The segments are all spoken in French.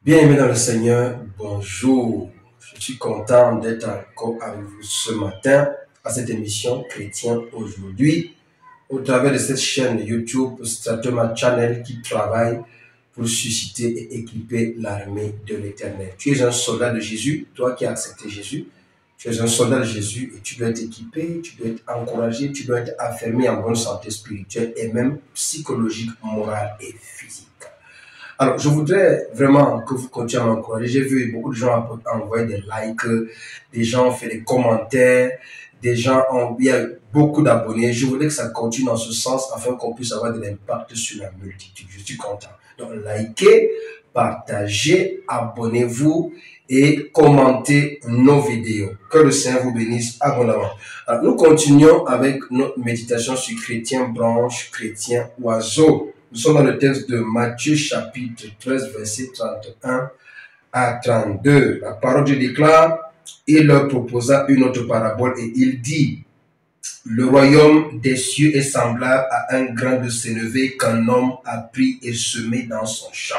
Bien-aimés dans le Seigneur, bonjour. Je suis content d'être encore avec vous ce matin à cette émission Chrétien aujourd'hui, au travers de cette chaîne YouTube Stratoma Channel qui travaille pour susciter et équiper l'armée de l'Éternel. Tu es un soldat de Jésus, toi qui as accepté Jésus. Tu es un soldat de Jésus et tu dois être équipé, tu dois être encouragé, tu dois être affermi en bonne santé spirituelle et même psychologique, morale et physique. Alors, je voudrais vraiment que vous continuez à m'encourager. J'ai vu beaucoup de gens envoyer des likes, des gens ont fait des commentaires, il y a beaucoup d'abonnés. Je voudrais que ça continue dans ce sens afin qu'on puisse avoir de l'impact sur la multitude. Je suis content. Donc, likez, partagez, abonnez-vous et commentez nos vidéos. Que le Seigneur vous bénisse abondamment. Alors, nous continuons avec notre méditation sur chrétien branche, chrétien oiseau. Nous sommes dans le texte de Matthieu chapitre 13, verset 31 à 32. La parole de Dieu déclare, il leur proposa une autre parabole et il dit, le royaume des cieux est semblable à un grain de sénévé qu'un homme a pris et semé dans son champ.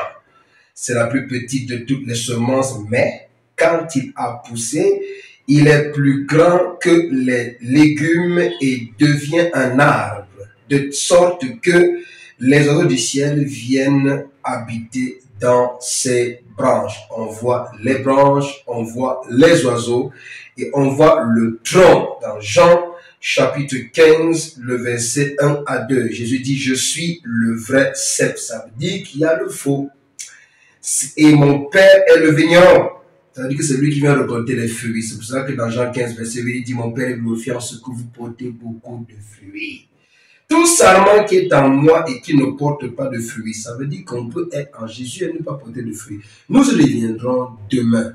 C'est la plus petite de toutes les semences, mais quand il a poussé, il est plus grand que les légumes et devient un arbre, de sorte que les oiseaux du ciel viennent habiter dans ses branches. On voit les branches, on voit les oiseaux et on voit le tronc. Dans Jean chapitre 15, le verset 1 à 2, Jésus dit, je suis le vrai cep. Ça veut dire qu'il y a le faux. Et mon Père est le vigneron. Ça veut dire que c'est lui qui vient récolter les fruits. C'est pour ça que dans Jean 15, verset 8, il dit, mon Père est glorifié en ce que vous portez beaucoup de fruits. Tout sarment qui est en moi et qui ne porte pas de fruits, ça veut dire qu'on peut être en Jésus et ne pas porter de fruits. Nous reviendrons demain.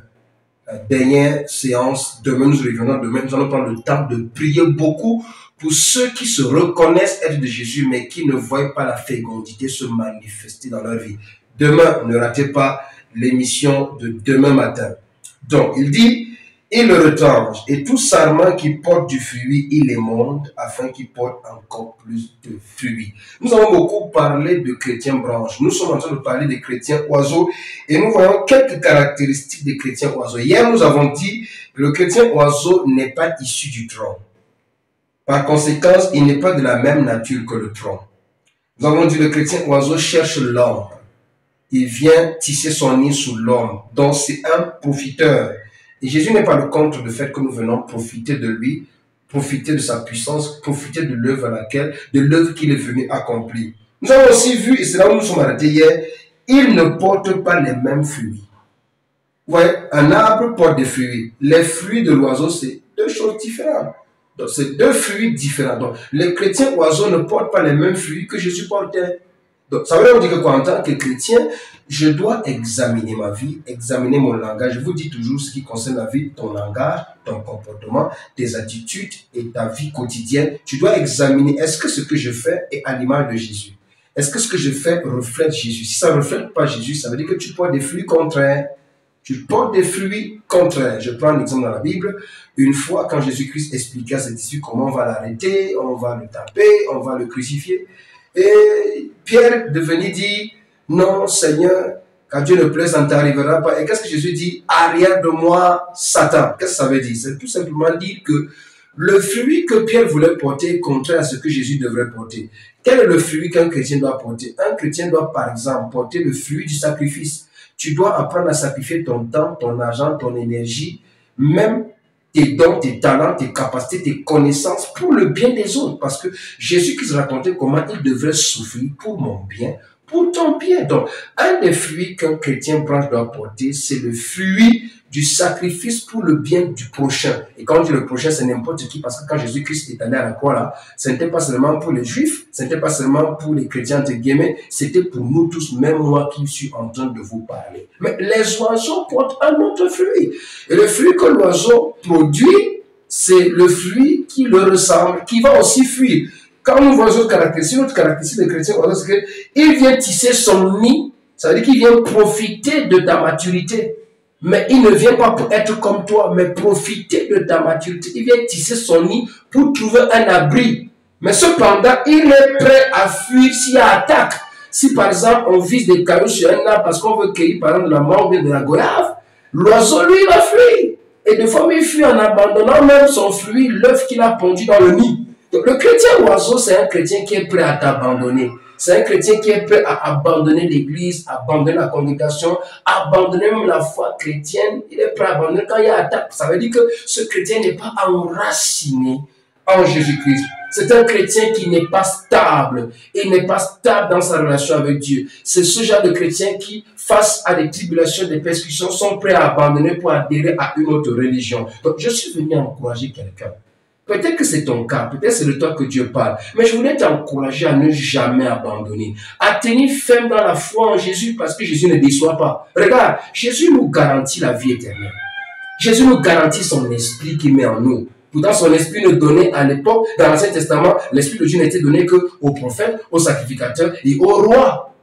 La dernière séance, demain, nous reviendrons demain. Nous allons prendre le temps de prier beaucoup pour ceux qui se reconnaissent être de Jésus, mais qui ne voient pas la fécondité se manifester dans leur vie. Demain, ne ratez pas l'émission de demain matin. Donc, il dit, il le retranche, et tout sarment qui porte du fruit, il émonde, afin qu'il porte encore plus de fruits. Nous avons beaucoup parlé de chrétiens branches. Nous sommes en train de parler des chrétiens oiseaux, et nous voyons quelques caractéristiques des chrétiens oiseaux. Hier, nous avons dit que le chrétien oiseau n'est pas issu du tronc. Par conséquent, il n'est pas de la même nature que le tronc. Nous avons dit que le chrétien oiseau cherche l'ombre. Il vient tisser son nid sous l'ombre. Donc, c'est un profiteur. Et Jésus n'est pas le contre du fait que nous venons profiter de lui, profiter de sa puissance, profiter de l'œuvre qu'il est venu accomplir. Nous avons aussi vu, et c'est là où nous sommes arrêtés hier, il ne porte pas les mêmes fruits. Vous voyez, un arbre porte des fruits. Les fruits de l'oiseau, c'est deux choses différentes. Donc, c'est deux fruits différents. Donc, les chrétiens oiseaux ne portent pas les mêmes fruits que Jésus portait. Donc, ça veut dire que en tant que chrétien, je dois examiner ma vie, examiner mon langage. Je vous dis toujours ce qui concerne la vie, ton langage, ton comportement, tes attitudes et ta vie quotidienne. Tu dois examiner, est-ce que ce que je fais est à l'image de Jésus? Est-ce que ce que je fais reflète Jésus? Si ça ne reflète pas Jésus, ça veut dire que tu portes des fruits contraires. Tu portes des fruits contraires. Je prends un exemple dans la Bible. Une fois, quand Jésus-Christ expliquait à ses disciples comment on va l'arrêter, on va le taper, on va le crucifier. Et Pierre de venir dire, non Seigneur, quand Dieu ne plaît, ça ne t'arrivera pas. Et qu'est-ce que Jésus dit? Arrière de moi, Satan. Qu'est-ce que ça veut dire? C'est tout simplement dire que le fruit que Pierre voulait porter est contraire à ce que Jésus devrait porter. Quel est le fruit qu'un chrétien doit porter? Un chrétien doit, par exemple, porter le fruit du sacrifice. Tu dois apprendre à sacrifier ton temps, ton argent, ton énergie, même tes dons, tes talents, tes capacités, tes connaissances pour le bien des autres. Parce que Jésus-Christ racontait comment il devrait souffrir pour mon bien, pour ton bien. Donc, un des fruits qu'un chrétien branche doit porter, c'est le fruit du sacrifice pour le bien du prochain. Et quand on dit le prochain, c'est n'importe qui, parce que quand Jésus-Christ est allé à la croix là, ce n'était pas seulement pour les Juifs, ce n'était pas seulement pour les chrétiens entre guillemets, c'était pour nous tous, même moi qui suis en train de vous parler. Mais les oiseaux portent un autre fruit. Et le fruit que l'oiseau produit, c'est le fruit qui le ressemble, qui va aussi fuir. Quand nous voyons notre caractéristique des chrétiens, c'est qu'il vient tisser son nid, ça veut dire qu'il vient profiter de ta maturité. Mais il ne vient pas pour être comme toi, mais profiter de ta maturité. Il vient tisser son nid pour trouver un abri. Mais cependant, il est prêt à fuir s'il y a attaque. Si par exemple on vise des cailloux sur un arbre parce qu'on veut cueillir par exemple de la mangue ou de la goyave, l'oiseau lui va fuir. Et des fois il fuit en abandonnant même son fruit, l'œuf qu'il a pondu dans le nid. Donc le chrétien oiseau, c'est un chrétien qui est prêt à t'abandonner. C'est un chrétien qui est prêt à abandonner l'église, abandonner la congrégation, abandonner même la foi chrétienne. Il est prêt à abandonner quand il y a attaque. Ça veut dire que ce chrétien n'est pas enraciné en Jésus-Christ. C'est un chrétien qui n'est pas stable. Il n'est pas stable dans sa relation avec Dieu. C'est ce genre de chrétien qui, face à des tribulations, des persécutions, sont prêts à abandonner pour adhérer à une autre religion. Donc, je suis venu encourager quelqu'un. Peut-être que c'est ton cas, peut-être c'est de toi que Dieu parle, mais je voulais t'encourager à ne jamais abandonner, à tenir ferme dans la foi en Jésus parce que Jésus ne déçoit pas. Regarde, Jésus nous garantit la vie éternelle. Jésus nous garantit son esprit qu'il met en nous. Pourtant, son esprit nous donnait à l'époque, dans l'Ancien Testament, l'esprit de Dieu n'était donné qu'aux prophètes, aux sacrificateurs et aux rois.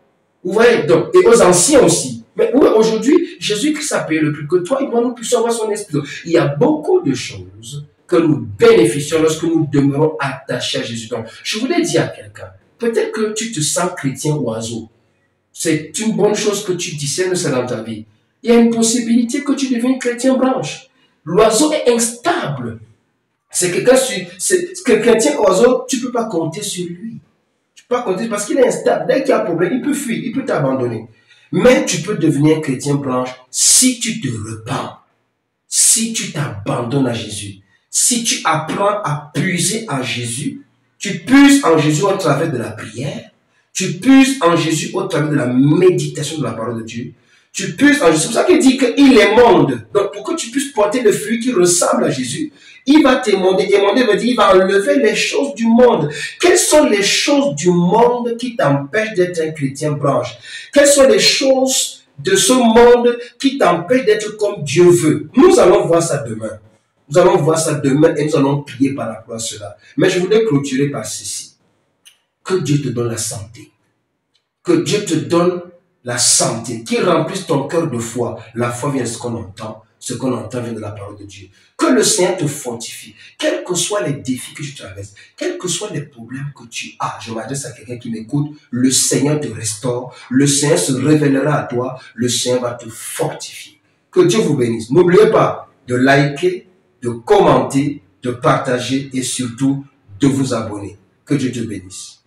Vous voyez, donc, et aux anciens aussi. Mais aujourd'hui, Jésus-Christ a payé le prix que toi et moi, nous puissions avoir son esprit. Donc, il y a beaucoup de choses que nous bénéficions lorsque nous demeurons attachés à Jésus. Donc, je voulais dire à quelqu'un, peut-être que tu te sens chrétien oiseau. C'est une bonne chose que tu discernes ça dans ta vie. Il y a une possibilité que tu deviennes chrétien branche. L'oiseau est instable. C'est chrétien oiseau, tu ne peux pas compter sur lui. Tu ne peux pas compter parce qu'il est instable. Dès qu'il y a un problème, il peut fuir, il peut t'abandonner. Mais tu peux devenir chrétien branche si tu te repens, si tu t'abandonnes à Jésus. Si tu apprends à puiser en Jésus, tu puises en Jésus au travers de la prière, tu puises en Jésus au travers de la méditation de la parole de Dieu, tu puises en Jésus. C'est pour ça qu'il dit qu'il est monde. Donc pour que tu puisses porter le fruit qui ressemble à Jésus, il va t'émonder. Émonder veut dire il va enlever les choses du monde. Quelles sont les choses du monde qui t'empêchent d'être un chrétien branche? Quelles sont les choses de ce monde qui t'empêchent d'être comme Dieu veut? Nous allons voir ça demain. Nous allons voir ça demain et nous allons prier par rapport à cela. Mais je voudrais clôturer par ceci. Que Dieu te donne la santé. Que Dieu te donne la santé. Qu'il remplisse ton cœur de foi. La foi vient de ce qu'on entend. Ce qu'on entend vient de la parole de Dieu. Que le Seigneur te fortifie. Quels que soient les défis que tu traverses. Quels que soient les problèmes que tu as. Je m'adresse à quelqu'un qui m'écoute. Le Seigneur te restaure. Le Seigneur se révélera à toi. Le Seigneur va te fortifier. Que Dieu vous bénisse. N'oubliez pas de liker, de commenter, de partager et surtout de vous abonner. Que Dieu te bénisse.